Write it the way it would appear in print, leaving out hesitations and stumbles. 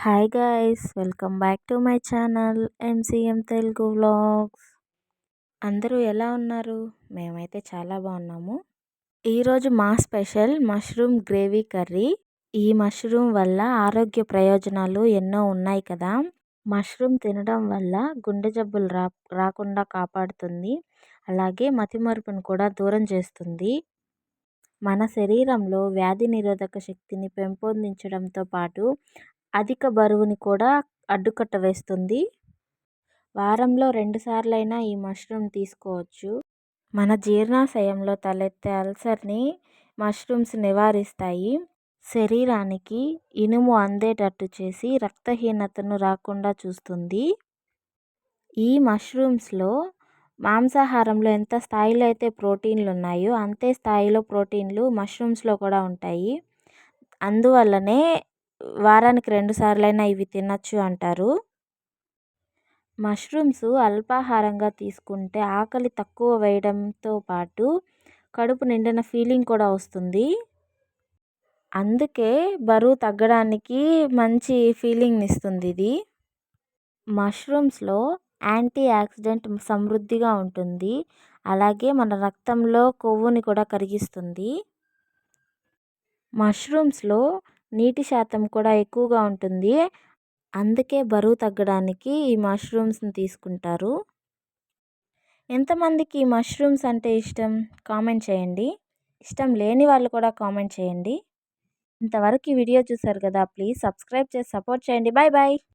Hi guys, welcome back to my channel MCM Telugu vlogs. అందరూ ఎలా ఉన్నారు? మేమైతే చాలా బాగున్నాము. ఈరోజు మా స్పెషల్ మష్రూమ్ గ్రేవీ కర్రీ. ఈ మష్రూమ్ వల్ల ఆరోగ్య ప్రయోజనాలు ఎన్నో ఉన్నాయి కదా. మష్రూమ్ తినడం వల్ల గుండె జబ్బులు రాకుండా కాపాడుతుంది. అలాగే మతిమరుపును కూడా దూరం చేస్తుంది. మన శరీరంలో వ్యాధి నిరోధక శక్తిని పెంపొందించడంతో పాటు అధిక బరువుని కూడా అడ్డుకట్ట వేస్తుంది. వారంలో 2 సార్లైనా ఈ మష్రూమ్ తీసుకోవచ్చు. మన జీర్ణాశయంలో తలెత్తే అల్సర్ని మష్రూమ్స్ నివారిస్తాయి. శరీరానికి ఇనుము అందేటట్టు చేసి రక్తహీనతను రాకుండా చూస్తుంది. ఈ మష్రూమ్స్లో మాంసాహారంలో ఎంత స్థాయిలో అయితే ప్రోటీన్లు ఉన్నాయో అంతే స్థాయిలో ప్రోటీన్లు మష్రూమ్స్లో కూడా ఉంటాయి. అందువల్లనే వారానికి 2 సార్లైనా ఇవి తినచ్చు అంటారు. మష్రూమ్స్ అల్పాహారంగా తీసుకుంటే ఆకలి తక్కువ వేయడంతో పాటు కడుపు నిండిన ఫీలింగ్ కూడా వస్తుంది. అందుకే బరువు తగ్గడానికి మంచి ఫీలింగ్ని ఇస్తుంది ఇది. మష్రూమ్స్లో యాంటీ ఆక్సిడెంట్ సమృద్ధిగా ఉంటుంది. అలాగే మన రక్తంలో కొవ్వుని కూడా కరిగిస్తుంది. మష్రూమ్స్లో నీటి శాతం కూడా ఎక్కువగా ఉంటుంది. అందుకే బరువు తగ్గడానికి ఈ మష్రూమ్స్ని తీసుకుంటారు. ఎంతమందికి ఈ మష్రూమ్స్ అంటే ఇష్టం కామెంట్ చేయండి. ఇష్టం లేని వాళ్ళు కూడా కామెంట్ చేయండి. ఇంతవరకు ఈ వీడియో చూసారు కదా, ప్లీజ్ సబ్స్క్రైబ్ చేసి సపోర్ట్ చేయండి. Bye bye.